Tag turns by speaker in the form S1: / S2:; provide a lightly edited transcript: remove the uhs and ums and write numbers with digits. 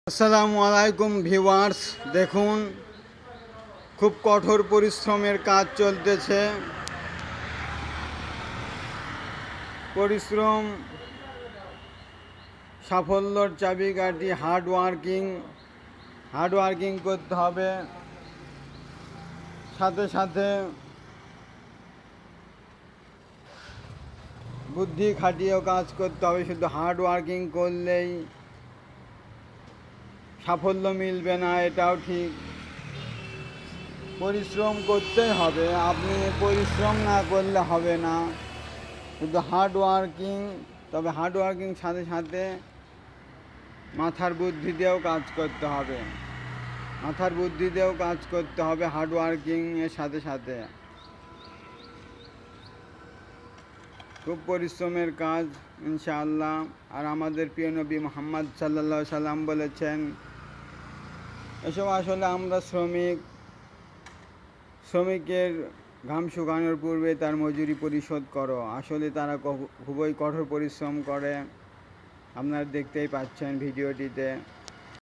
S1: আসসালামু আলাইকুম ভিউয়ার্স, দেখুন খুব কঠোর পরিশ্রমের কাজ চলতেছে। পরিশ্রম সাফল্যর চাবিকাঠি। হার্ডওয়ার্কিং করতে হবে, সাথে সাথে বুদ্ধি খাটিয়েও কাজ করতে হবে। শুধু হার্ডওয়ার্কিং করলেই সাফল্য মিলবে না, এটাও ঠিক। পরিশ্রম করতেই হবে, আপনি পরিশ্রম না করলে হবে না। শুধু তবে হার্ডওয়ার্কিং সাথে সাথে মাথার বুদ্ধি দিয়েও কাজ করতে হবে। হার্ডওয়ার্কিং এর সাথে সাথে খুব পরিশ্রমের কাজ ইনশাআল্লাহ। আর আমাদের প্রিয় নবী মুহাম্মদ সাল্লাল্লাহু আলাইহি সাল্লাম বলেছেন, এসব আসলে আমরা শ্রমিকের ঘাম শুকানোর পূর্বে তার মজুরি পরিশোধ করো। আসলে তারা খুবই কঠোর পরিশ্রম করে, আপনারা দেখতেই পাচ্ছেন ভিডিওটিতে।